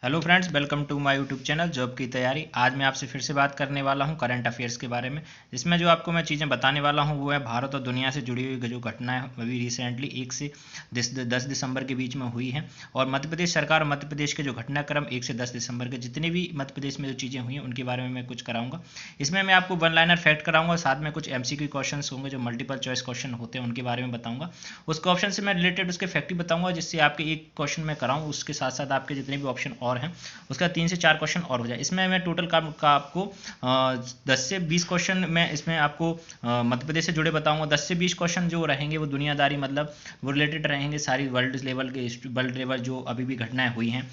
Hello friends, welcome to my YouTube channel job की तैयारी। आज मैं आपसे फिर से बात करने वाला हूं करंट अफेयर्स के बारे में, जिसमें जो आपको मैं चीज़ें बताने वाला हूं वो है भारत और दुनिया से जुड़ी हुई जो घटनाएं अभी रिसेंटली 1 से 10 दिसंबर के बीच में हुई हैं। और मध्य प्रदेश सरकार और मध्य प्रदेश के जो घटनाक्रम 1 से 10 दिसंबर के जितने भी मध्य प्रदेश में जो चीज़ें हुई हैं उनके बारे में मैं कुछ कराऊँगा। इसमें मैं आपको वन लाइनर फैक्ट कराऊँगा, साथ में कुछ MCQ क्वेश्चन होंगे जो मल्टीपल चॉइस क्वेश्चन होते हैं उनके बारे में बताऊँगा। उस क्वेश्चन से मैं रिलेटेड उसके फैक्ट भी बताऊँगा, जिससे आपके एक क्वेश्चन में कराऊँ उसके साथ साथ आपके जितने भी ऑप्शन और हैं उसका 3 से 4 क्वेश्चन और हो जाए। इसमें मैं टोटल का आपको 10 से 20 क्वेश्चन मैं इसमें आपको मध्य प्रदेश से जुड़े बताऊंगा। 10 से 20 क्वेश्चन जो रहेंगे वो दुनियादारी मतलब वो रिलेटेड रहेंगे, सारी वर्ल्ड लेवल जो अभी भी घटनाएं हुई हैं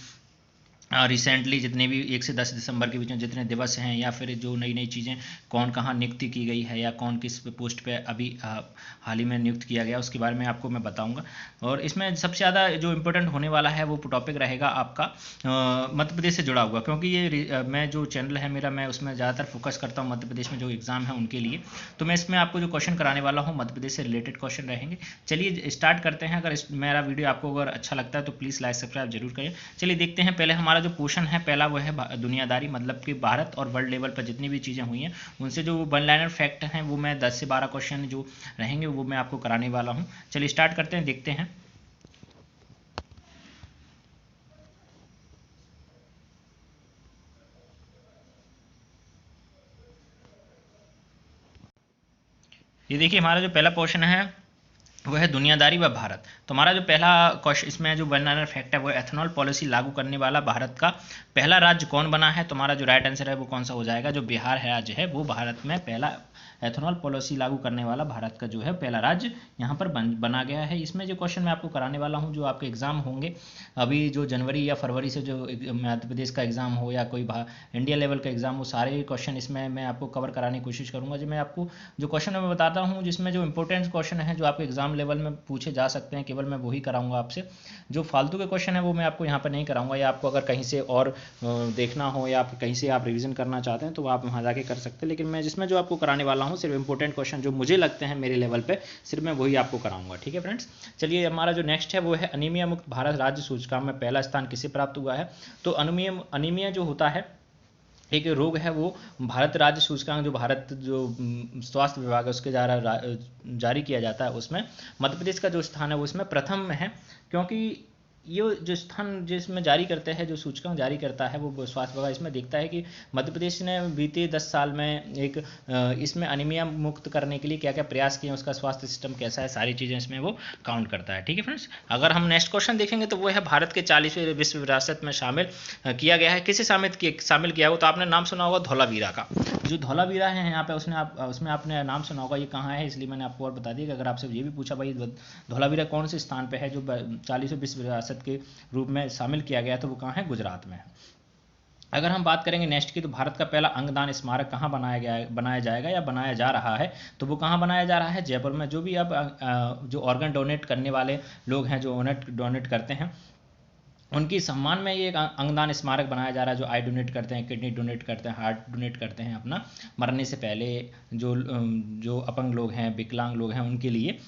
रिसेंटली, जितने भी 1 से 10 दिसंबर के बीच में जितने दिवस हैं या फिर जो नई नई चीज़ें कौन कहाँ नियुक्त की गई है या कौन किस पोस्ट पे अभी हाल ही में नियुक्त किया गया उसके बारे में आपको मैं बताऊंगा। और इसमें सबसे ज़्यादा जो इम्पोर्टेंट होने वाला है वो टॉपिक रहेगा आपका मध्य प्रदेश से जुड़ा हुआ, क्योंकि ये मैं जो चैनल है मेरा मैं उसमें ज़्यादातर फोकस करता हूँ मध्य प्रदेश में जो एग्ज़ाम है उनके लिए। तो मैं इसमें आपको जो क्वेश्चन कराने वाला हूँ मध्य प्रदेश से रिलेटेड क्वेश्चन रहेंगे। चलिए स्टार्ट करते हैं। अगर मेरा वीडियो आपको अगर अच्छा लगता है तो प्लीज़ लाइक सब्सक्राइब जरूर करें। चलिए देखते हैं। पहले हमारा जो पोर्शन है पहला वो है दुनियादारी, मतलब कि भारत और वर्ल्ड लेवल पर जितनी भी चीज़ें हुई हैं उनसे जो वन लाइनर फैक्ट हैं वो मैं 10 से 12 क्वेश्चन जो रहेंगे वो मैं आपको कराने वाला हूँ। चलिए स्टार्ट करते हैं, देखते हैं। ये देखिए, हमारा जो पहला पोर्शन है वो है दुनियादारी व भारत। तो हमारा जो पहला क्वेश्चन इसमें जो वन लाइनर फैक्ट है वो एथेनॉल पॉलिसी लागू करने वाला भारत का पहला राज्य कौन बना है। तो हमारा जो राइट आंसर है वो कौन सा हो जाएगा, जो बिहार है राज्य है वो भारत में पहला एथेनॉल पॉलिसी लागू करने वाला भारत का जो है पहला राज्य यहाँ पर बना गया है। इसमें जो क्वेश्चन मैं आपको कराने वाला हूँ, जो आपके एग्जाम होंगे अभी जो जनवरी या फरवरी से जो मध्य प्रदेश का एग्जाम हो या कोई इंडिया लेवल का एग्जाम हो, सारे क्वेश्चन इसमें मैं आपको कवर कराने की कोशिश करूँगा। जो मैं आपको जो क्वेश्चन मैं बताता हूँ जिसमें जो इंपॉर्टेंट क्वेश्चन है जो आपके एग्जाम लेवल में पूछे जा सकते हैं, केवल मैं वही कराऊंगा आपसे। जो फालतू के क्वेश्चन है वो मैं आपको यहाँ पर नहीं कराऊंगा, या आपको अगर कहीं से और देखना हो या कहीं से आप रिवीजन करना चाहते हैं तो आप वहाँ जाके कर सकते हैं। लेकिन मैं जिसमें जो आपको कराने वाला हूँ सिर्फ इंपॉर्टेंट क्वेश्चन जो मुझे लगते हैं मेरे लेवल पे सिर्फ मैं वही आपको कराऊंगा। ठीक है फ्रेंड्स। चलिए, हमारा जो नेक्स्ट है वो है अनीमिया मुक्त भारत राज्य सूचकांक में पहला स्थान किसे प्राप्त हुआ है। तो अनीमिया जो होता है एक रोग है, वो भारत राज्य सूचकांक जो भारत जो स्वास्थ्य विभाग है उसके द्वारा जारी किया जाता है उसमें मध्य प्रदेश का जो स्थान है वो इसमें प्रथम में है। क्योंकि ये जो स्थान जिसमें जारी करते हैं जो सूचकांक जारी करता है वो स्वास्थ्य विभाग इसमें देखता है कि मध्य प्रदेश ने बीते 10 साल में एक इसमें अनीमिया मुक्त करने के लिए क्या क्या प्रयास किए, उसका स्वास्थ्य सिस्टम कैसा है, सारी चीज़ें इसमें वो काउंट करता है। ठीक है फ्रेंड्स। अगर हम नेक्स्ट क्वेश्चन देखेंगे तो वो है भारत के 40वें विश्व विरासत में शामिल किया गया है। किसे शामिल किया हो, तो आपने नाम सुना होगा धौलावीरा का। जो धौलावीरा है यहाँ पे उसमें आपने नाम सुना होगा, ये कहाँ है, इसलिए मैंने आपको और बता दिया कि अगर आपसे ये भी पूछा भाई धौलावीरा कौन से स्थान पे है जो 40वें विश्व विरासत के रूप में शामिल किया गया, तो वो कहाँ है, गुजरात में है। अगर हम बात करेंगे नेक्स्ट की, तो भारत का पहला अंगदान स्मारक कहाँ बनाया जाएगा या बनाया जा रहा है। तो वो कहाँ बनाया जा रहा है, जयपुर में। जो भी अब जो ऑर्गन डोनेट करने वाले लोग हैं जो डोनेट करते हैं उनकी सम्मान में ये एक अंगदान स्मारक बनाया जा रहा है। जो आई डोनेट करते हैं, किडनी डोनेट करते हैं, हार्ट डोनेट करते हैं अपना मरने से पहले, जो अपंग लोग हैं, विकलांग लोग हैं, उनके लिए,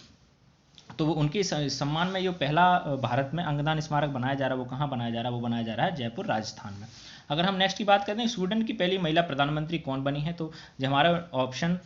तो वो उनके सम्मान में ये पहला भारत में अंगदान स्मारक बनाया जा रहा है। वो कहाँ बनाया जा रहा है, वो बनाया जा रहा है जयपुर राजस्थान में। अगर हम नेक्स्ट की बात करते हैं, स्वीडन की पहली महिला प्रधानमंत्री कौन बनी है। तो जो हमारा ऑप्शन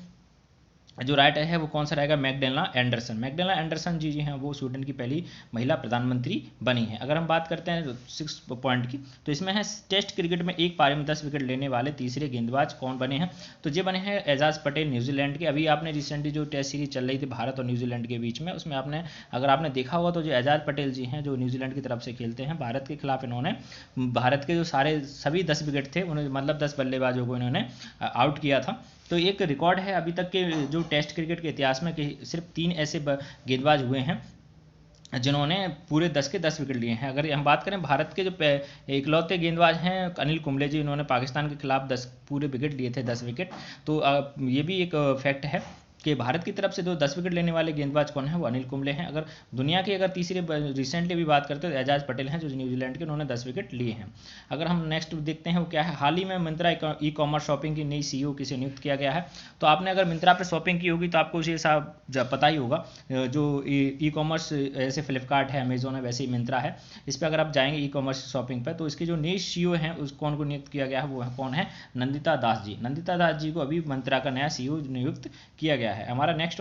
जो राइट है वो कौन सा रहेगा, मैगडेला एंडरसन। मैगडेला एंडरसन जी हैं वो स्वीडन की पहली महिला प्रधानमंत्री बनी है। अगर हम बात करते हैं 6 पॉइंट की, तो इसमें है टेस्ट क्रिकेट में एक पारी में 10 विकेट लेने वाले तीसरे गेंदबाज कौन बने हैं। तो ये बने हैं एजाज पटेल न्यूजीलैंड के। अभी आपने रिसेंटली जो टेस्ट सीरीज चल रही थी भारत और न्यूजीलैंड के बीच में, उसमें अगर आपने देखा होगा तो जो एजाज पटेल जी हैं जो न्यूजीलैंड की तरफ से खेलते हैं भारत के खिलाफ, इन्होंने भारत के जो सभी 10 विकेट थे उन्हें, मतलब 10 बल्लेबाजों को इन्होंने आउट किया था। तो एक रिकॉर्ड है अभी तक के जो टेस्ट क्रिकेट के इतिहास में कि सिर्फ 3 ऐसे गेंदबाज हुए हैं जिन्होंने पूरे 10 के 10 विकेट लिए हैं। अगर हम बात करें भारत के जो इकलौते गेंदबाज हैं अनिल कुंबले जी, इन्होंने पाकिस्तान के खिलाफ 10 पूरे विकेट लिए थे, 10 विकेट। तो ये भी एक फैक्ट है। कि भारत की तरफ से जो 10 विकेट लेने वाले गेंदबाज कौन है, वो अनिल कुंबले हैं। अगर दुनिया की अगर तीसरी रिसेंटली भी बात करते हैं तो एजाज पटेल हैं जो न्यूजीलैंड के, उन्होंने 10 विकेट लिए हैं। अगर हम नेक्स्ट देखते हैं वो क्या है, हाल ही में मिंत्रा ई कॉमर्स शॉपिंग की नई CEO किसे नियुक्त किया गया है। तो आपने अगर मिंत्रा पर शॉपिंग की होगी तो आपको उसे साहब पता ही होगा, जो ई कॉमर्स जैसे फ्लिपकार्ट है, अमेजोन है, वैसे ही मिंत्रा है, इस पर अगर आप जाएंगे ई कॉमर्स शॉपिंग पर तो इसकी जो नई CEO हैं उस कौन को नियुक्त किया गया है, वो कौन है, नंदिता दास जी। नंदिता दास जी को अभी मिंत्रा का नया CEO नियुक्त किया गया है। हमारा नेक्स्ट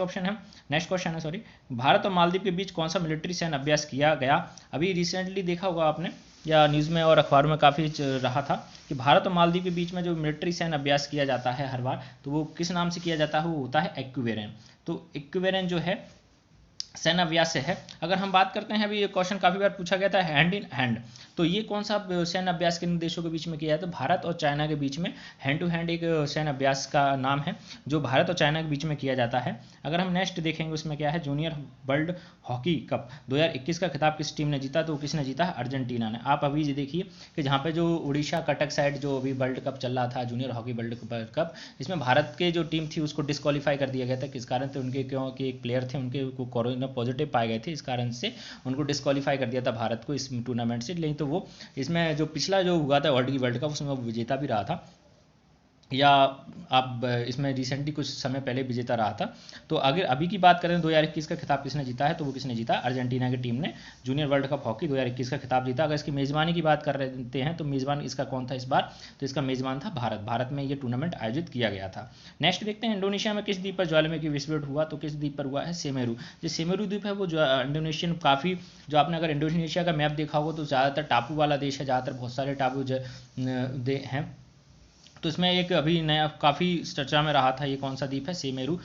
क्वेश्चन है सॉरी, भारत और मालदीव के बीच कौन सा मिलिट्री सैन्य अभ्यास किया गया। अभी रिसेंटली देखा होगा आपने या न्यूज़ में और अखबारों में काफ़ी रहा था कि भारत और मालदीव के बीच में जो मिलिट्री सैन्य अभ्यास किया जाता है हर बार, तो वो किस नाम से किया जाता है, वो होता है इक्विवेरन। तो इक्विवेरन जो है सैन्य अभ्यास से है। अगर हम बात करते हैं, अभी ये क्वेश्चन काफ़ी बार पूछा गया था, हैंड इन हैंड, तो ये कौन सा सैन्य अभ्यास किन देशों के बीच में किया है, तो भारत और चाइना के बीच में हैंड टू हैंड एक सैन्य अभ्यास का नाम है जो भारत और चाइना के बीच में किया जाता है। अगर हम नेक्स्ट देखेंगे उसमें क्या है, जूनियर वर्ल्ड हॉकी कप 2021 का खिताब किस टीम ने जीता, तो किसने जीता है, अर्जेंटीना ने। आप अभी ये देखिए कि जहाँ पे जो उड़ीसा कटक साइड जो अभी वर्ल्ड कप चल रहा था, जूनियर हॉकी वर्ल्ड कप, इसमें भारत के जो टीम थी उसको डिस्क्वालीफाई कर दिया गया था। किस कारण से, उनके क्योंकि एक प्लेयर थे उनके कोरोना पॉजिटिव पाए गए थे, इस कारण से उनको डिस्क्वालीफाई कर दिया था भारत को इस टूर्नामेंट से। नहीं तो वो इसमें जो पिछला जो हुआ था वर्ल्ड कप उसमें वो विजेता भी रहा था, या आप इसमें रिसेंटली कुछ समय पहले विजेता रहा था। तो अगर अभी की बात करें 2021 का खिताब किसने जीता है, तो वो किसने जीता, अर्जेंटीना की टीम ने जूनियर वर्ल्ड कप हॉकी 2021 का खिताब जीता। अगर इसकी मेज़बानी की बात कर रहे हैं तो मेज़बान इसका कौन था इस बार, तो इसका मेज़बान था भारत। भारत में ये टूर्नामेंट आयोजित किया गया था। नेक्स्ट देखते हैं, इंडोनेशिया में किस द्वीप पर ज्वालामुखी विस्फोट हुआ, तो किस द्वीप पर हुआ है, सेमेरू। जो सेमेरू द्वीप है वो जो इंडोनेशियन काफ़ी, जो आपने अगर इंडोनेशिया का मैप देखा होगा तो ज़्यादातर टापू वाला देश है, ज़्यादातर बहुत सारे टापू हैं। तो इसमें एक अभी नया काफ़ी चर्चा में रहा था, ये कौन सा द्वीप है, सेमेरू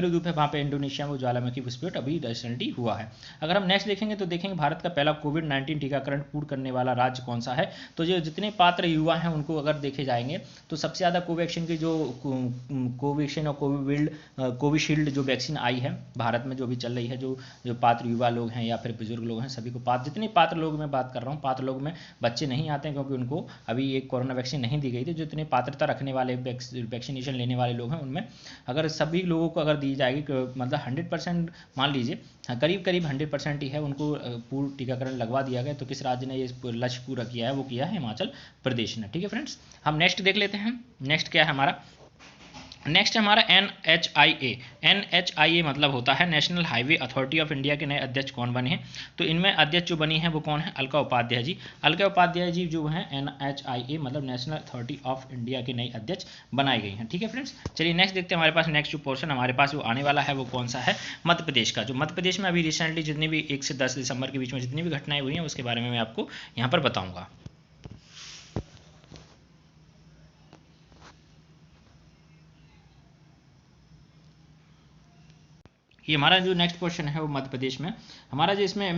द्वीप है, वहाँ पे इंडोनेशिया में ज्वालामुखी विस्फोट अभी रिसेंटली हुआ है। अगर हम नेक्स्ट देखेंगे तो देखेंगे भारत का पहला कोविड-19 टीकाकरण पूर्ण करने वाला राज्य कौन सा है। तो जो जितने पात्र युवा हैं उनको अगर देखे जाएंगे तो सबसे ज़्यादा कोवैक्सीन की जो कोवैक्सीन और कोविशील्ड जो वैक्सीन आई है भारत में जो भी चल रही है, जो पात्र युवा लोग हैं या फिर बुजुर्ग लोग हैं, सभी को जितने पात्र लोग मैं बात कर रहा हूँ, पात्र लोग में बच्चे नहीं आते हैं क्योंकि उनको अभी एक कोरोना वैक्सीन नहीं दी गई थी। जितने पात्रता रखने वाले वैक्सीनेशन लेने वाले लोग हैं उनमें अगर सभी लोगों को अगर दी जाएगी, मतलब 100% मान लीजिए, हाँ करीब 100% ही है, उनको पूर्ण टीकाकरण लगवा दिया गया। तो किस राज्य ने ये लक्ष्य पूरा किया है, वो किया है हिमाचल प्रदेश ने। ठीक है फ्रेंड्स, हम नेक्स्ट देख लेते हैं। नेक्स्ट क्या है हमारा, नेक्स्ट हमारा NHIA मतलब होता है national highway authority of India के नए अध्यक्ष कौन बने हैं। तो इनमें अध्यक्ष जो बनी है वो कौन है, अलका उपाध्याय जी। अलका उपाध्याय जी जो हैं NHIA मतलब नेशनल अथॉरिटी ऑफ इंडिया के नई अध्यक्ष बनाई गई हैं। ठीक है फ्रेंड्स, चलिए नेक्स्ट देखते हैं। हमारे पास नेक्स्ट जो पोर्शन हमारे पास वो आने वाला है वो कौन सा है, मध्य प्रदेश का। जो मध्य प्रदेश में अभी रिसेंटली जितनी भी 1 से 10 दिसंबर के बीच में जितनी भी घटनाएं हुई हैं उसके बारे में मैं आपको यहाँ पर बताऊँगा। ये हमारा जो नेक्स्ट क्वेश्चन है वो मध्य प्रदेश में हमारा जो इसमें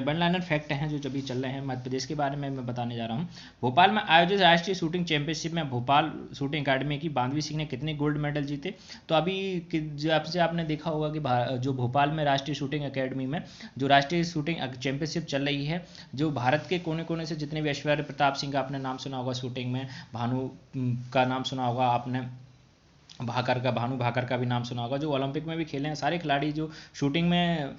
वन लाइनर फैक्ट हैं जो अभी चल रहे हैं मध्य प्रदेश के बारे में मैं बताने जा रहा हूँ। भोपाल में आयोजित राष्ट्रीय शूटिंग चैंपियनशिप में भोपाल शूटिंग अकादमी की बांधवी सिंह ने कितने गोल्ड मेडल जीते। तो अभी जब से आपने देखा होगा कि जो भोपाल में राष्ट्रीय शूटिंग अकेडमी में जो राष्ट्रीय शूटिंग चैंपियनशिप चल रही है, जो भारत के कोने कोने से जितने भी, ऐश्वर्य प्रताप सिंह का आपने नाम सुना होगा शूटिंग में, भानु का नाम सुना होगा आपने, भानु भाकर का भी नाम सुना होगा, जो ओलंपिक में भी खेले हैं, सारे खिलाड़ी जो शूटिंग में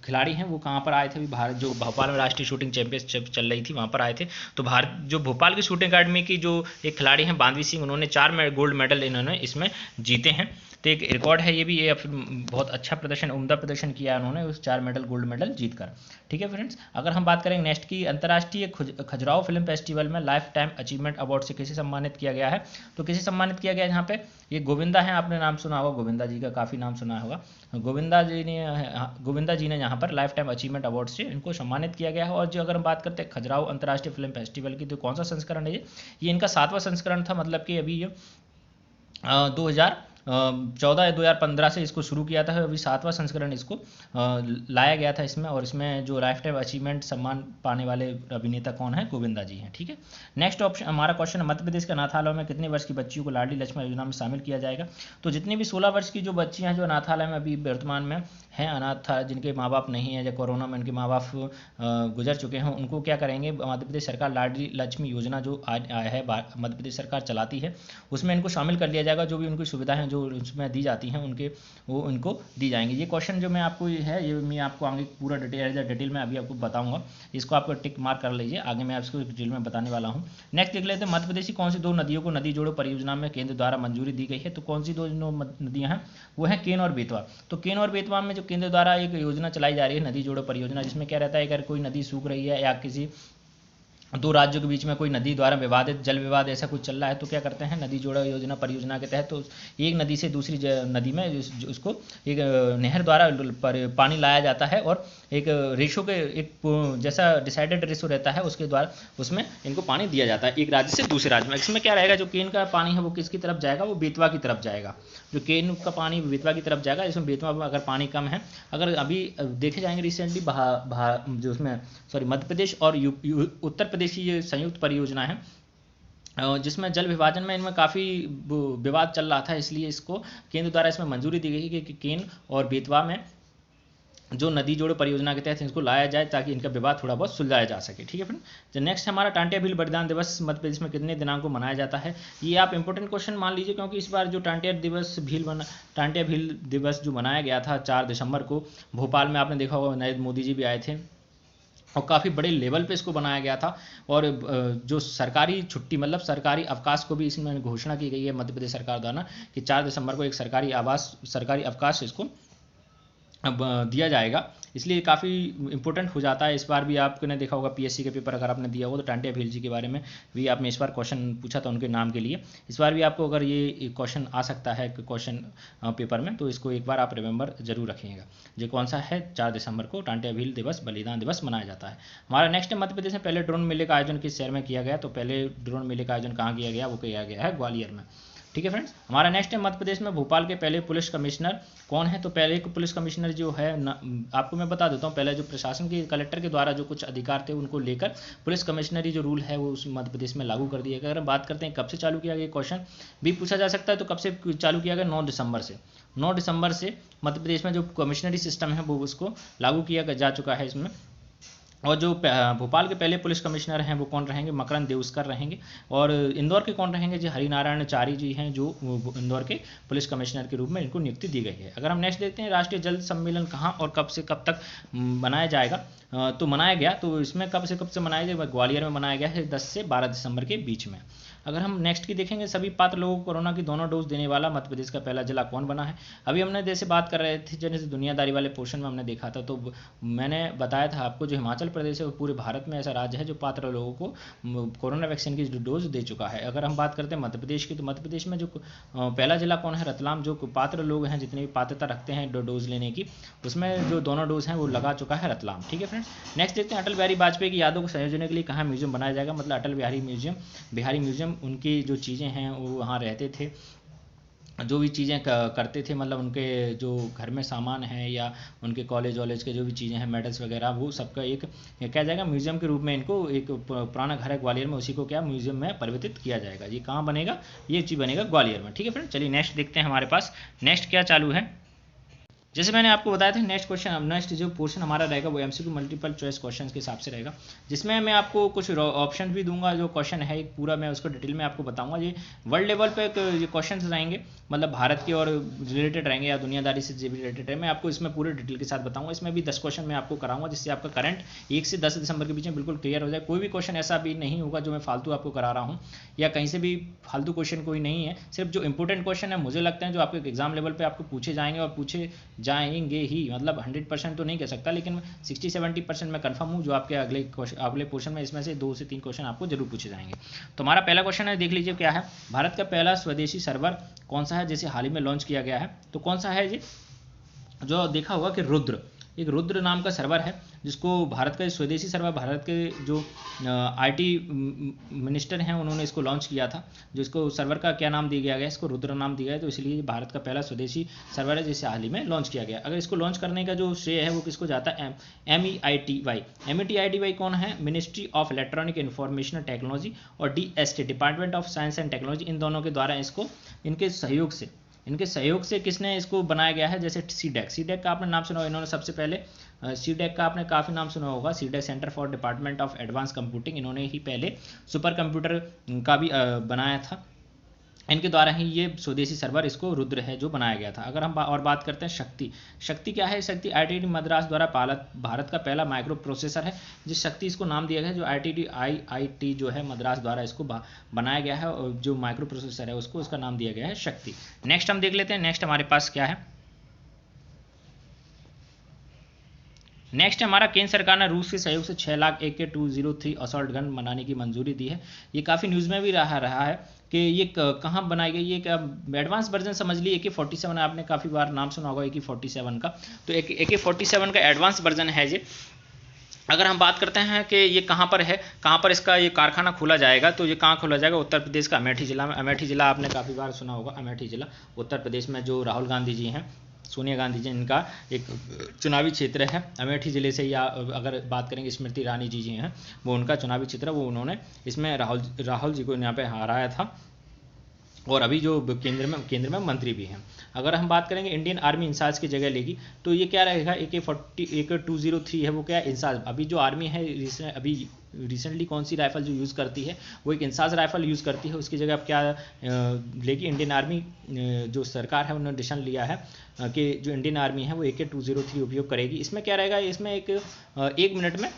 खिलाड़ी हैं वो कहाँ पर आए थे, अभी भारत जो भोपाल में राष्ट्रीय शूटिंग चैंपियनशिप चल रही थी वहाँ पर आए थे। तो भारत जो भोपाल की शूटिंग अकादमी की जो एक खिलाड़ी हैं बांधवी सिंह, उन्होंने 4 गोल्ड मेडल इन्होंने इसमें जीते हैं। तो एक रिकॉर्ड है ये भी, ये बहुत अच्छा प्रदर्शन, उम्दा प्रदर्शन किया है उन्होंने उस 4 गोल्ड मेडल जीतकर। ठीक है फ्रेंड्स, अगर हम बात करें नेक्स्ट की, अंतर्राष्ट्रीय खजुराहो फिल्म फेस्टिवल में लाइफ टाइम अचीवमेंट अवार्ड से किसे सम्मानित किया गया है। तो किसे सम्मानित किया गया है यहाँ पे, ये गोविंदा हैं, आपने नाम सुना होगा, गोविंदा जी का काफ़ी नाम सुना होगा। गोविंदा जी ने यहाँ पर लाइफ टाइम अचीवमेंट अवार्ड से इनको सम्मानित किया गया है। और जो अगर हम बात करते हैं खजुराहो अंतर्राष्ट्रीय फिल्म फेस्टिवल की, तो कौन सा संस्करण है ये इनका 7वां संस्करण था, मतलब कि अभी ये 2014 या 2015 से इसको शुरू किया था, अभी 7वां संस्करण इसको लाया गया था इसमें। और इसमें जो लाइफ टाइम अचीवमेंट सम्मान पाने वाले अभिनेता कौन है, गोविंदा जी हैं। ठीक है, नेक्स्ट ऑप्शन हमारा क्वेश्चन है, मध्य प्रदेश के अनाथालय में कितने वर्ष की बच्चियों को लाडली लक्ष्मी योजना में शामिल किया जाएगा। तो जितनी भी 16 वर्ष की जो बच्चियाँ हैं जो अनाथालय में अभी वर्तमान में हैं, अनाथ जिनके माँ बाप नहीं हैं या कोरोना में उनके माँ बाप गुजर चुके हैं, उनको क्या करेंगे, मध्य प्रदेश सरकार लाडली लक्ष्मी योजना जो है मध्य प्रदेश सरकार चलाती है, उसमें इनको शामिल कर लिया जाएगा। जो भी उनकी सुविधाएं जो जो उसमें दी जाती हैं उनके वो उनको दी जाएंगी। ये क्वेश्चन जो मैं आपको है ये मैं आपको आगे पूरा डिटेल में अभी आपको बताऊंगा, इसको आपको टिक मार्क कर लीजिए, आगे मैं आपको डिटेल में बताने वाला हूँ। नेक्स्ट देख लेते हैं, मध्य प्रदेश की कौन सी 2 नदियों को नदी जोड़ो परियोजना में केंद्र द्वारा मंजूरी दी गई है? तो कौन सी 2 नदियाँ हैं? वो है केन और बेतवा। तो केन और बेतवा में जो केंद्र द्वारा एक योजना चलाई जा रही है नदी जोड़ो परियोजना, जिसमें क्या रहता है, अगर कोई नदी सूख रही है या किसी 2 राज्यों के बीच में कोई नदी द्वारा विवादित जल विवाद ऐसा कुछ चल रहा है, तो क्या करते हैं, नदी जोड़ो योजना परियोजना के तहत तो एक नदी से दूसरी नदी में उसको एक नहर द्वारा पानी लाया जाता है, और एक रेशो के एक जैसा डिसाइडेड रेशो रहता है उसके द्वारा उसमें इनको पानी दिया जाता है एक राज्य से दूसरे राज्य में। इसमें क्या रहेगा, जो केन का पानी है वो किसकी तरफ जाएगा, वो बेतवा की तरफ जाएगा। जो केन का पानी बेतवा की तरफ जाएगा, इसमें बेतवा में अगर पानी कम है, अगर अभी देखे जाएंगे रिसेंटली जो उसमें मध्य प्रदेश और उत्तर प्रदेश की ये संयुक्त परियोजना है, जिसमें जल विभाजन में इनमें काफ़ी विवाद चल रहा था, इसलिए इसको केंद्र द्वारा इसमें मंजूरी दी गई है कि केन और बेतवा में जो नदी जोड़ो परियोजना के तहत इनको लाया जाए ताकि इनका विवाद थोड़ा बहुत सुलझाया जा सके। ठीक है फ्रेंड। जो नेक्स्ट हमारा टांटिया भील बलिदान दिवस मध्य प्रदेश में कितने दिनांक को मनाया जाता है? ये आप इंपॉर्टेंट क्वेश्चन मान लीजिए, क्योंकि इस बार जो टांटिया भील दिवस जो मनाया गया था 4 दिसंबर को भोपाल में, आपने देखा होगा नरेंद्र मोदी जी भी आए थे और काफ़ी बड़े लेवल पे इसको बनाया गया था, और जो सरकारी छुट्टी मतलब सरकारी अवकाश को भी इसमें घोषणा की गई है मध्य प्रदेश सरकार द्वारा कि 4 दिसंबर को एक सरकारी अवकाश इसको अब दिया जाएगा, इसलिए काफ़ी इंपॉर्टेंट हो जाता है। इस बार भी आपने देखा होगा पीएससी के पेपर अगर आपने दिया हो तो टांटिया भील जी के बारे में भी आपने इस बार क्वेश्चन पूछा था उनके नाम के लिए। इस बार भी आपको अगर ये क्वेश्चन आ सकता है क्वेश्चन पेपर में, तो इसको एक बार आप रिमेंबर जरूर रखिएगा। जो कौन सा है, 4 दिसंबर को टांटिया भील दिवस बलिदान दिवस मनाया जाता है। हमारा नेक्स्ट मध्य प्रदेश में पहले ड्रोन मेले का आयोजन किस शहर में किया गया? तो पहले ड्रोन मेले का आयोजन कहाँ किया गया? वो किया गया है ग्वालियर में। ठीक है फ्रेंड्स। हमारा नेक्स्ट है, मध्य प्रदेश में भोपाल के पहले पुलिस कमिश्नर कौन है? तो पहले पुलिस कमिश्नर जो है आपको मैं बता देता हूँ, पहले जो प्रशासन के कलेक्टर के द्वारा जो कुछ अधिकार थे उनको लेकर पुलिस कमिश्नरी जो रूल है वो उस मध्य प्रदेश में लागू कर दिया गया। अगर हम बात करते हैं कब से चालू किया गया, क्वेश्चन भी पूछा जा सकता है, तो कब से चालू किया गया? 9 दिसंबर से। 9 दिसंबर से मध्य प्रदेश में जो कमिश्नरी सिस्टम है वो उसको लागू किया जा चुका है इसमें। और जो भोपाल के पहले पुलिस कमिश्नर हैं वो कौन रहेंगे? मकरंद देउस्कर रहेंगे। और इंदौर के कौन रहेंगे? जी हरिनारायण चारी जी हैं, जो इंदौर के पुलिस कमिश्नर के रूप में इनको नियुक्ति दी गई है। अगर हम नेक्स्ट देखते हैं, राष्ट्रीय जल सम्मेलन कहाँ और कब से कब तक मनाया जाएगा? तो मनाया गया, तो इसमें कब से मनाया जाएगा? ग्वालियर में मनाया गया है 10 से 12 दिसंबर के बीच में। अगर हम नेक्स्ट की देखेंगे, सभी पात्र लोगों को कोरोना की दोनों डोज देने वाला मध्य प्रदेश का पहला जिला कौन बना है? अभी हमने जैसे बात कर रहे थे, जैसे दुनियादारी वाले पोर्शन में हमने देखा था, तो मैंने बताया था आपको जो हिमाचल प्रदेश है वो पूरे भारत में ऐसा राज्य है जो पात्र लोगों को कोरोना वैक्सीन की डोज दे चुका है। अगर हम बात करते हैं मध्य प्रदेश की, तो मध्य प्रदेश में जो पहला जिला कौन है? रतलाम। जो पात्र लोग हैं जितने भी पात्रता रखते हैं डोज लेने की, उसमें जो दोनों डोज हैं वो लगा चुका है रतलाम। ठीक है फ्रेंड्स। नेक्स्ट देखते हैं, अटल बिहारी वाजपेयी की यादों को संजोने के लिए कहाँ म्यूजियम बनाया जाएगा? मतलब अटल बिहारी म्यूजियम उनकी जो चीज़ें हैं वो वहाँ रहते थे, जो भी चीज़ें करते थे, मतलब उनके जो घर में सामान है या उनके कॉलेज वॉलेज के जो भी चीज़ें हैं, मेडल्स वगैरह, वो सबका एक क्या जाएगा म्यूजियम के रूप में। इनको एक पुराना घर है ग्वालियर में, उसी को क्या म्यूजियम में परिवर्तित किया जाएगा। ये कहाँ बनेगा? ये चीज़ बनेगा ग्वालियर में। ठीक है फ्रेंड। चलिए नेक्स्ट देखते हैं हमारे पास नेक्स्ट क्या चालू है। जैसे मैंने आपको बताया था, नेक्स्ट जो पोर्शन हमारा रहेगा वो एमसीक्यू मल्टीपल चॉइस क्वेश्चंस के हिसाब से रहेगा, जिसमें मैं आपको कुछ ऑप्शन भी दूंगा। जो क्वेश्चन है एक पूरा मैं उसको डिटेल में आपको बताऊंगा। ये वर्ल्ड लेवल पे ये क्वेश्चंस रहेंगे, मतलब भारत के और रिलेटेड रहेंगे या दुनियादारी से जो भी रिलेटेड है, मैं आपको इसमें पूरे डिटेल के साथ बताऊंगा। इसमें भी 10 क्वेश्चन मैं आपको कराऊंगा, जिससे आपका करंट 1 से 10 दिसंबर के बीच में बिल्कुल क्लियर हो जाए। कोई भी क्वेश्चन ऐसा भी नहीं होगा जो मैं फालतू आपको करा रहा हूँ, या कहीं से भी फालतू क्वेश्चन कोई नहीं है। सिर्फ जो इंपॉर्टेंट क्वेश्चन है मुझे लगता है जो आपके एग्जाम लेवल पर आपको पूछे जाएंगे और पूछे जाएंगे ही, मतलब 100% तो नहीं कह सकता, लेकिन 60-70% मैं कंफर्म हूँ जो आपके अगले पोर्शन में इसमें से 2 से 3 क्वेश्चन आपको जरूर पूछे जाएंगे। तो हमारा पहला क्वेश्चन है, देख लीजिए क्या है। भारत का पहला स्वदेशी सर्वर कौन सा है जिसे हाल ही में लॉन्च किया गया है? तो कौन सा है जी? जो देखा होगा कि एक रुद्र नाम का सर्वर है, जिसको भारत का स्वदेशी सर्वर, भारत के जो आईटी मिनिस्टर हैं उन्होंने इसको लॉन्च किया था। जो इसको सर्वर का क्या नाम दिया गया है? इसको रुद्र नाम दिया गया है, तो इसलिए भारत का पहला स्वदेशी सर्वर है जिसे हाल ही में लॉन्च किया गया। अगर इसको लॉन्च करने का जो श्रेय है वो किसको जाता है? MEITY कौन है? Ministry of electronic information technology और DST department of science and technology, इन दोनों के द्वारा इसको इनके सहयोग से किसने इसको बनाया गया है? जैसे सीडेक का आपने नाम सुना होगा, इन्होंने सबसे पहले सीडेक का आपने काफ़ी नाम सुना होगा, CDAC centre for department of advance computing, इन्होंने ही पहले सुपर कंप्यूटर का भी बनाया था। इनके द्वारा ही ये स्वदेशी सर्वर इसको रुद्र है जो बनाया गया था। अगर हम और बात करते हैं शक्ति, शक्ति क्या है? शक्ति आईआईटी मद्रास द्वारा पालित भारत का पहला माइक्रो प्रोसेसर है, जिस शक्ति इसको नाम दिया गया है, जो आईआईटी जो है मद्रास द्वारा इसको बनाया गया है, और जो माइक्रो प्रोसेसर है उसको उसका नाम दिया गया है शक्ति। नेक्स्ट हम देख लेते हैं, नेक्स्ट हमारे पास क्या है। नेक्स्ट हमारा केंद्र सरकार ने रूस के सहयोग से 6 लाख AK-203 असॉल्ट गन बनाने की मंजूरी दी है। ये काफ़ी न्यूज़ में भी रहा है कि ये कहाँ बनाई गई। ये एडवांस वर्जन समझ ली AK-47, आपने काफ़ी बार नाम सुना होगा AK-47 का। तो AK-47 का एडवांस वर्जन है ये। अगर हम बात करते हैं कि ये कहाँ पर है, कहाँ पर इसका ये कारखाना खोला जाएगा, तो ये कहाँ खोला जाएगा? उत्तर प्रदेश का अमेठी जिला में। अमेठी जिला आपने काफ़ी बार सुना होगा, अमेठी जिला उत्तर प्रदेश में, जो राहुल गांधी जी हैं, सोनिया गांधी जी, इनका एक चुनावी क्षेत्र है। अमेठी ज़िले से, या अगर बात करेंगे स्मृति ईरानी जी हैं, वो उनका चुनावी क्षेत्र, वो उन्होंने इसमें राहुल जी को यहाँ पे हराया था, और अभी जो केंद्र में मंत्री भी हैं। अगर हम बात करेंगे इंडियन आर्मी इंसाज की जगह लेगी, तो ये क्या रहेगा? AK-203 है, वो क्या इंसाज। अभी जो आर्मी है अभी रिसेंटली कौन सी राइफल जो यूज़ करती है, वो एक इंसाज राइफल यूज़ करती है। उसकी जगह अब क्या लेगी इंडियन आर्मी? जो सरकार है उन्होंने डिसीजन लिया है कि जो इंडियन आर्मी है वो AK-203 उपयोग करेगी। इसमें क्या रहेगा? इसमें एक मिनट में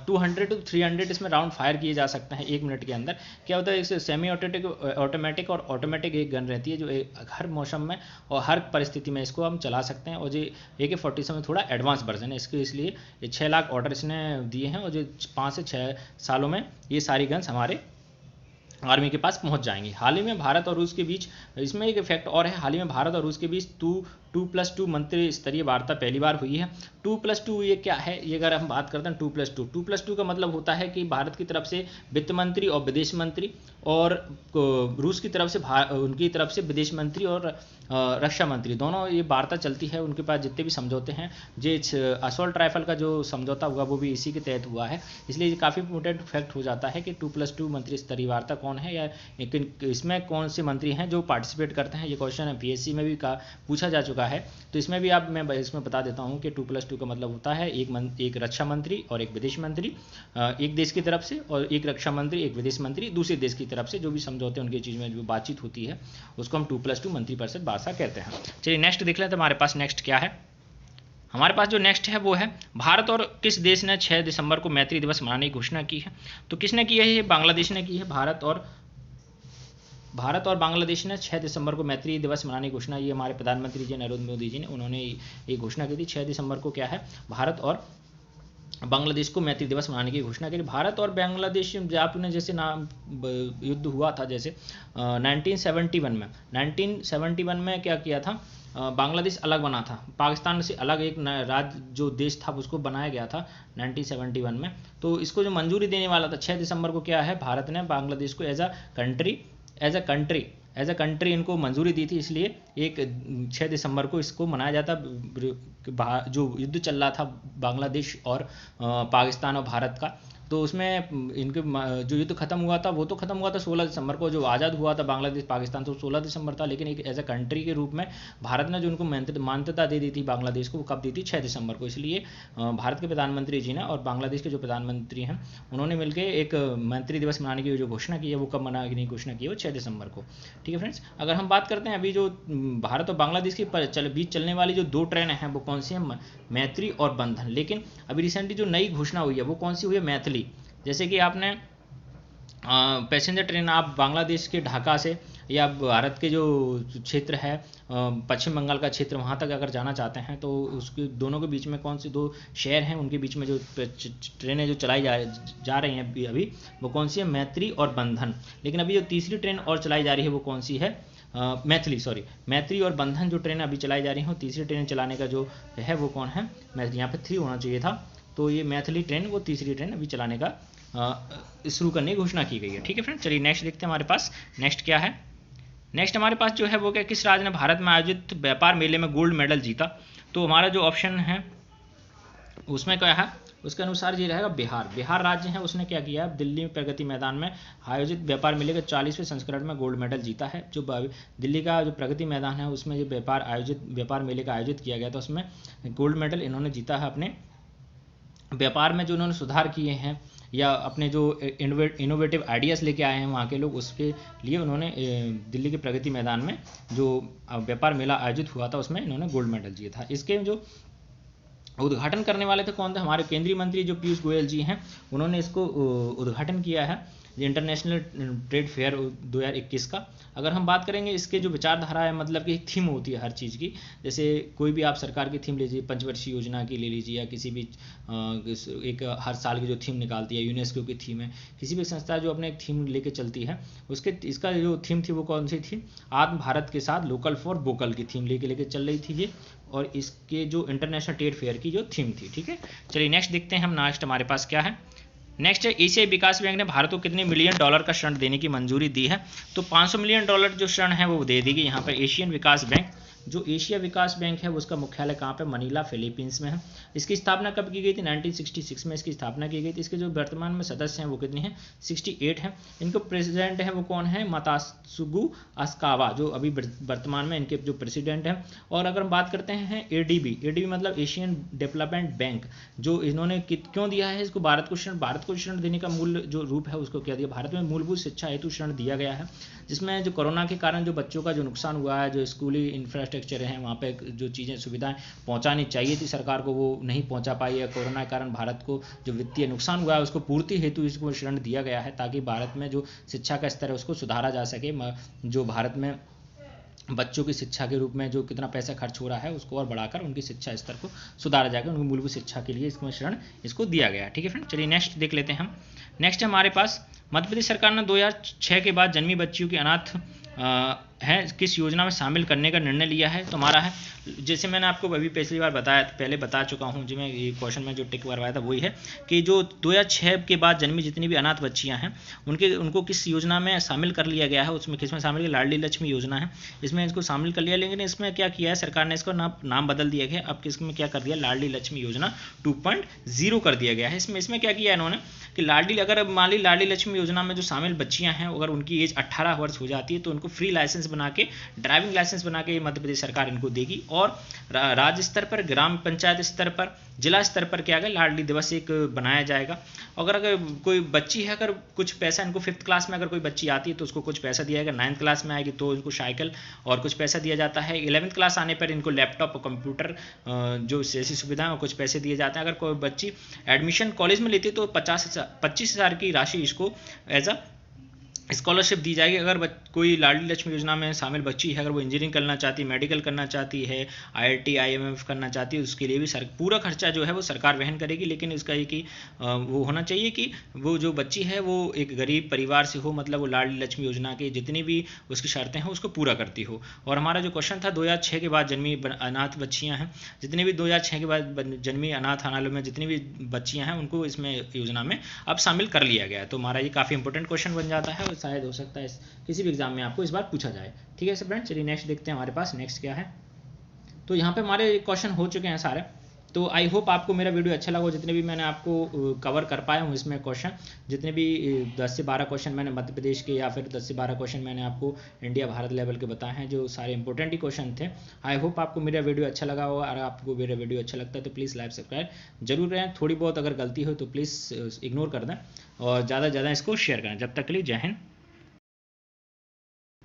200 to 300 इसमें राउंड फायर किए जा सकते हैं 1 मिनट के अंदर। क्या होता है? इससे सेमी ऑटोमेटिक और ऑटोमेटिक एक गन रहती है, जो हर मौसम में और हर परिस्थिति में इसको हम चला सकते हैं। और जो AK-47 में थोड़ा एडवांस वर्जन है इसके, इसलिए ये 6 लाख ऑर्डर इसने दिए हैं, और जो 5 से 6 सालों में ये सारी गन्स हमारे आर्मी के पास पहुंच जाएंगी। हाल ही में भारत और रूस के बीच, इसमें एक इफेक्ट और है, हाल ही में भारत और रूस के बीच 2+2 मंत्री स्तरीय वार्ता पहली बार हुई है। 2+2 ये क्या है? ये अगर हम बात करते हैं 2+2 का मतलब होता है कि भारत की तरफ से वित्त मंत्री और विदेश मंत्री, और रूस की तरफ से उनकी तरफ से विदेश मंत्री और रक्षा मंत्री, दोनों ये वार्ता चलती है। उनके पास जितने भी समझौते हैं, जो असॉल्ट राइफल का जो समझौता हुआ वो भी इसी के तहत हुआ है। इसलिए ये काफ़ी इंपोर्टेंट फैक्ट हो जाता है कि 2+2 मंत्री स्तरीय वार्ता कौन है, या इसमें कौन से मंत्री हैं जो पार्टिसिपेट करते हैं। ये क्वेश्चन PSC में भी पूछा जा चुका है। तो इसमें भी मैं इसमें बता देता हूँ कि 2+2 का मतलब होता है एक रक्षा मंत्री और एक विदेश मंत्री, एक देश की तरफ से, और एक रक्षा मंत्री एक विदेश मंत्री दूसरे देश की तरफ से, जो भी समझौते उनकी चीज़ में जो बातचीत होती है उसको हम 2+2 मंत्रिपरिषद वार्ता कहते हैं। चलिए नेक्स्ट देख लें, तो हमारे पास नेक्स्ट क्या है। हमारे पास जो नेक्स्ट है वो है, भारत और किस देश ने 6 दिसंबर को मैत्री दिवस मनाने की घोषणा की है? तो किसने की है? ये बांग्लादेश ने की है। भारत और बांग्लादेश ने 6 दिसंबर को मैत्री दिवस मनाने की घोषणा, ये हमारे प्रधानमंत्री जी नरेंद्र मोदी जी ने, उन्होंने ये घोषणा की थी। 6 दिसंबर को क्या है, भारत और बांग्लादेश को मैत्री दिवस मनाने की घोषणा की। भारत और बांग्लादेश आपने जैसे नाम युद्ध हुआ था, जैसे 1971 में क्या किया था, बांग्लादेश अलग बना था, पाकिस्तान से अलग एक राज्य जो देश था उसको बनाया गया था 1971 में। तो इसको जो मंजूरी देने वाला था 6 दिसंबर को, क्या है, भारत ने बांग्लादेश को एज अ कंट्री इनको मंजूरी दी थी। इसलिए 6 दिसंबर को इसको मनाया जाता। जो युद्ध चल रहा था बांग्लादेश और पाकिस्तान और भारत का, तो उसमें इनके जो युद्ध खत्म हुआ था वो तो खत्म हुआ था 16 दिसंबर को। जो आज़ाद हुआ था बांग्लादेश पाकिस्तान तो 16 दिसंबर था, लेकिन एक एज अ कंट्री के रूप में भारत ने जो उनको मान्यता दे दी थी बांग्लादेश को, वो कब दी थी? 6 दिसंबर को। इसलिए भारत के प्रधानमंत्री जी ने और बांग्लादेश के जो प्रधानमंत्री हैं उन्होंने मिलकर एक मैत्री दिवस मनाने की जो घोषणा की है, वो कब मनाने की घोषणा की है? वो 6 दिसंबर को। ठीक है फ्रेंड्स, अगर हम बात करते हैं अभी जो भारत और बांग्लादेश के बीच चलने वाली जो 2 ट्रेन हैं वो कौन सी हैं? मैत्री और बंधन। लेकिन अभी रिसेंटली जो नई घोषणा हुई है वो कौन सी हुई है? मैथिली। जैसे कि आपने पैसेंजर ट्रेन आप बांग्लादेश के ढाका से या भारत के जो क्षेत्र है पश्चिम बंगाल का क्षेत्र, वहाँ तक अगर जाना चाहते हैं तो उसके दोनों के बीच में कौन से 2 शहर हैं, उनके बीच में जो ट्रेनें जो चलाई जा रही हैं अभी, वो कौन सी है? मैत्री और बंधन। लेकिन अभी जो तीसरी ट्रेन और चलाई जा रही है वो कौन सी है? मैत्री और बंधन जो ट्रेन अभी चलाई जा रही हैं, तीसरी ट्रेन चलाने का जो है वो कौन है? यहाँ पे 3 होना चाहिए था, तो ये मैथिली ट्रेन वो तीसरी ट्रेन अभी चलाने का शुरू करने की घोषणा की गई है। ठीक है फ्रेंड, चलिए नेक्स्ट देखते हैं हमारे पास नेक्स्ट क्या है। नेक्स्ट हमारे पास जो है वो क्या, किस राज्य ने भारत में आयोजित व्यापार मेले में गोल्ड मेडल जीता? तो हमारा जो ऑप्शन है उसमें क्या है, उसके अनुसार ये रहेगा बिहार राज्य है। उसने क्या किया है, दिल्ली में प्रगति मैदान में आयोजित व्यापार मेले के 40वें संस्करण में गोल्ड मेडल जीता है। जो दिल्ली का जो प्रगति मैदान है उसमें जो व्यापार मेले का आयोजित किया गया था उसमें गोल्ड मेडल इन्होंने जीता है। अपने व्यापार में जो उन्होंने सुधार किए हैं या अपने जो इनोवेटिव आइडियाज़ लेके आए हैं वहाँ के लोग, उसके लिए उन्होंने दिल्ली के प्रगति मैदान में जो व्यापार मेला आयोजित हुआ था उसमें इन्होंने गोल्ड मेडल जीता था। इसके जो उद्घाटन करने वाले थे कौन थे? हमारे केंद्रीय मंत्री जो पीयूष गोयल जी हैं, उन्होंने इसको उद्घाटन किया है, इंटरनेशनल ट्रेड फेयर 2021 का। अगर हम बात करेंगे इसके जो विचारधारा है, मतलब कि एक थीम होती है हर चीज़ की, जैसे कोई भी आप सरकार की थीम लीजिए, पंचवर्षीय योजना की ले लीजिए, या किसी भी एक हर साल की जो थीम निकालती है, यूनेस्को की थीम है, किसी भी संस्था जो अपने एक थीम लेके चलती है, उसके इसका जो थीम थी वो कौन सी थी? आत्म भारत के साथ लोकल फॉर वोकल की थीम लेके चल रही थी ये, और इसके जो इंटरनेशनल ट्रेड फेयर की जो थीम थी। ठीक है, चलिए नेक्स्ट देखते हैं हम। नेक्स्ट हमारे पास क्या है? नेक्स्ट है, एशियाई विकास बैंक ने भारत को कितने मिलियन डॉलर का ऋण देने की मंजूरी दी है? तो 500 मिलियन डॉलर जो ऋण है वो दे देगी यहाँ पर एशियन विकास बैंक। जो एशिया विकास बैंक है उसका मुख्यालय कहाँ पे? मनीला, फिलीपींस में है। इसकी स्थापना कब की गई थी? 1966 में इसकी स्थापना की गई थी। इसके जो वर्तमान में सदस्य हैं वो कितने हैं? 68 हैं। इनको प्रेसिडेंट है वो कौन है? मात्सुगु असाकावा, जो अभी वर्तमान में इनके जो प्रेसिडेंट हैं। और अगर हम बात करते हैं एडीबी मतलब एशियन डेवलपमेंट बैंक, जो इन्होंने क्यों दिया है इसको भारत को ऋण देने का मूल जो रूप है उसको क्या दिया? भारत में मूलभूत शिक्षा हेतु ऋण दिया गया है, जिसमें जो कोरोना के कारण जो बच्चों का जो नुकसान हुआ है, जो स्कूली इंफ्रास्ट्रक्चर है वहाँ पे जो चीज़ें सुविधाएं पहुँचानी चाहिए थी सरकार को वो नहीं पहुँचा पाई है। कोरोना के कारण भारत को जो वित्तीय नुकसान हुआ है उसको पूर्ति हेतु इसको ऋण दिया गया है, ताकि भारत में जो शिक्षा का स्तर है उसको सुधारा जा सके। जो भारत में बच्चों की शिक्षा के रूप में जो कितना पैसा खर्च हो रहा है उसको और बढ़ाकर उनकी शिक्षा स्तर को सुधारा जाएगा, उनकी मूलभूत शिक्षा के लिए इसमें ऋण इसको दिया गया। ठीक है फ्रेंड, चलिए नेक्स्ट देख लेते हैं हम। नेक्स्ट हमारे पास मध्य प्रदेश सरकार ने 2006 के बाद जन्मी बच्चियों की अनाथ है किस योजना में शामिल करने का निर्णय लिया है? तो हमारा है, जैसे मैंने आपको अभी पिछली बार पहले बता चुका हूँ, जो मैं ये क्वेश्चन में जो टिक करवाया था वही है कि जो 2006 के बाद जन्मी जितनी भी अनाथ बच्चियाँ हैं उनको किस योजना में शामिल कर लिया गया है। उसमें किस में शामिल किया? लाडली लक्ष्मी योजना है, इसमें इसको शामिल कर लिया। लेकिन इसमें क्या किया है सरकार ने? इसको नाम बदल दिया गया। अब किसमें क्या कर दिया? लाडली लक्ष्मी योजना 2.0 कर दिया गया है। इसमें क्या किया इन्होंने कि अगर मान ली लाडली लक्ष्मी योजना में जो शामिल बच्चियां हैं अगर उनकी एज 18 वर्ष हो जाती है तो उनको फ्री लाइसेंस बना के, ड्राइविंग लाइसेंस बना के मध्य प्रदेश सरकार इनको देगी। और राज्य स्तर पर, ग्राम पंचायत स्तर पर, जिला स्तर पर क्या है? लाडली दिवस एक बनाया जाएगा। अगर कोई बच्ची है, अगर कुछ पैसा इनको 5th क्लास में अगर कोई बच्ची आती है तो उसको कुछ पैसा दिया जाएगा, 9th क्लास में आएगी तो उनको साइकिल और कुछ पैसा दिया जाता है, 11th क्लास आने पर इनको लैपटॉप और कंप्यूटर जो ऐसी सुविधाएं और कुछ पैसे दिए जाते हैं। अगर कोई बच्ची एडमिशन कॉलेज में लेती है तो 25,000 की राशि इसको एज अ स्कॉलरशिप दी जाएगी। अगर कोई लाडली लक्ष्मी योजना में शामिल बच्ची है, अगर वो इंजीनियरिंग करना चाहती है, मेडिकल करना चाहती है, IIT IIMF करना चाहती है, उसके लिए भी पूरा खर्चा जो है वो सरकार वहन करेगी। लेकिन इसका ये कि वो होना चाहिए कि वो जो बच्ची है वो एक गरीब परिवार से हो, मतलब वो लाडली लक्ष्मी योजना की जितनी भी उसकी शर्तें हैं उसको पूरा करती हो। और हमारा जो क्वेश्चन था 2006 के बाद जन्मी अनाथ बच्चियाँ हैं, जितनी भी 2006 के बाद जन्मी अनाथ अनालों में जितनी भी बच्चियाँ हैं उनको इसमें योजना में अब शामिल कर लिया गया है। तो हमारा ये काफ़ी इंपॉर्टेंट क्वेश्चन बन जाता है, शायद हो सकता है किसी भी एग्जाम में आपको इस बार पूछा जाए। ठीक है सर फ्रेंड, चलिए नेक्स्ट देखते हैं हमारे पास नेक्स्ट क्या है। तो यहाँ पे हमारे क्वेश्चन हो चुके हैं सारे। तो आई होप आपको मेरा वीडियो अच्छा लगा। जितने भी मैंने आपको कवर कर पाया हूँ इसमें क्वेश्चन, जितने भी 10 से 12 क्वेश्चन मैंने मध्य प्रदेश के या फिर 10 से 12 क्वेश्चन मैंने आपको इंडिया भारत लेवल के बताए हैं, जो सारे इंपॉर्टेंट ही क्वेश्चन थे। आई होप आपको मेरा वीडियो अच्छा लगा होगा। अगर आपको मेरा वीडियो अच्छा लगता है तो प्लीज़ लाइक सब्सक्राइब जरूर करें। थोड़ी बहुत अगर गलती हो तो प्लीज़ इग्नोर कर दें और ज़्यादा से ज़्यादा इसको शेयर करें। जब तक के लिए जय हिंद।